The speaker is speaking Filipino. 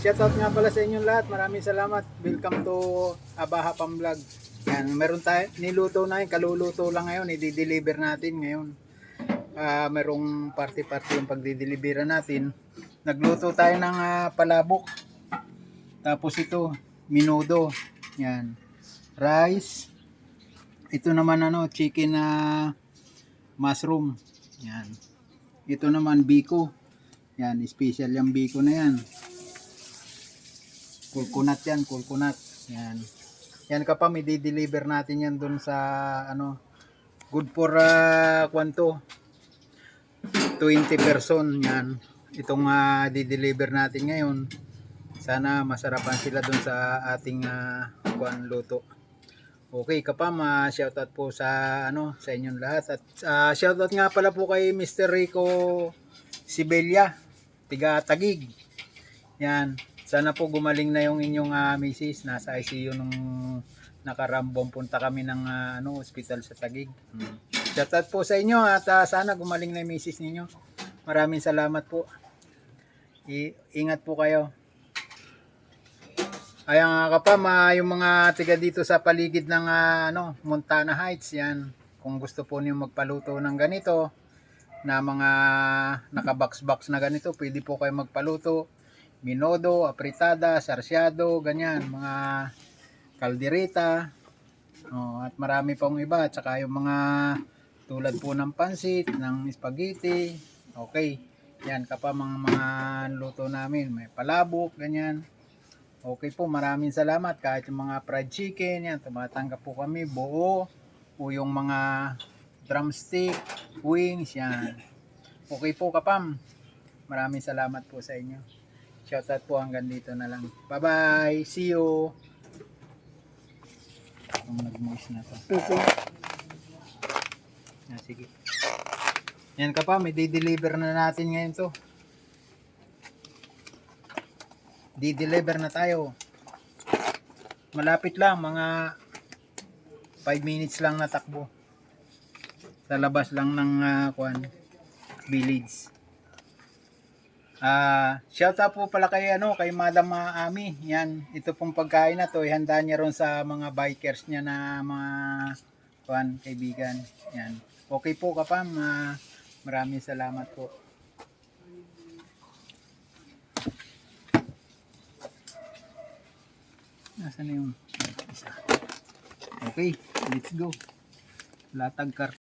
Shoutout nga pala sa inyong lahat. Maraming salamat. Welcome to Abaha Pam Vlog. Yan, meron tayo niluto na yun, kaluluto lang ngayon, i-deliver natin ngayon. Merong party-party yung pagdi-deliveran natin. Nagluto tayo ng palabok. Tapos ito, minudo. Yan. Rice. Ito naman chicken na mushroom. Yan. Ito naman biko. Yan, special yung biko na yan. Coconut yan, coconut. Yan. Yan kapam, i-deliver natin yan dun sa good for kwanto 20 person yan. Itong di-deliver natin ngayon. Sana masarapan sila dun sa ating luto. Okay kapam, shoutout po sa sa inyong lahat. At shoutout nga pala po kay Mr. Rico Sibelia, tiga Tagig. Yan. Sana po gumaling na yung inyong misis. Nasa ICU nung nakarambong punta kami ng hospital sa Tagig. Shoutout po sa inyo at sana gumaling na yung misis ninyo. Maraming salamat po. Ingat po kayo. Ayan kapam, yung mga tiga dito sa paligid ng Montana Heights, yan. Kung gusto po niyo magpaluto ng ganito, na mga nakabox-box na ganito, pwede po kayo magpaluto. Minodo, apritada, sarsyado, ganyan, mga kaldereta, at marami pong iba, at saka yung mga tulad po ng pansit, ng spaghetti, okay, yan kapam mga luto namin, may palabok, ganyan, okay po, maraming salamat, kahit yung mga fried chicken, yan, tumatanggap po kami, buo, o yung mga drumstick, wings, yan, okay po kapam, maraming salamat po sa inyo. Shoutout po, hanggang dito na lang. Bye-bye. See you. Kung nag-moist na to. Sige. Yan ka pa, may di-deliver na natin ngayon to. Di-deliver na tayo. Malapit lang, mga 5 minutes lang na takbo. Sa labas lang ng village. Shout out po pala kay kay Madam Ami. Yan, ito pong pagkain na to, ihanda niya ron sa mga bikers niya na mga kaibigan. Yan. Okay po kapam, maraming salamat po. Nasaan na yung isa? Okay, let's go. Latag kar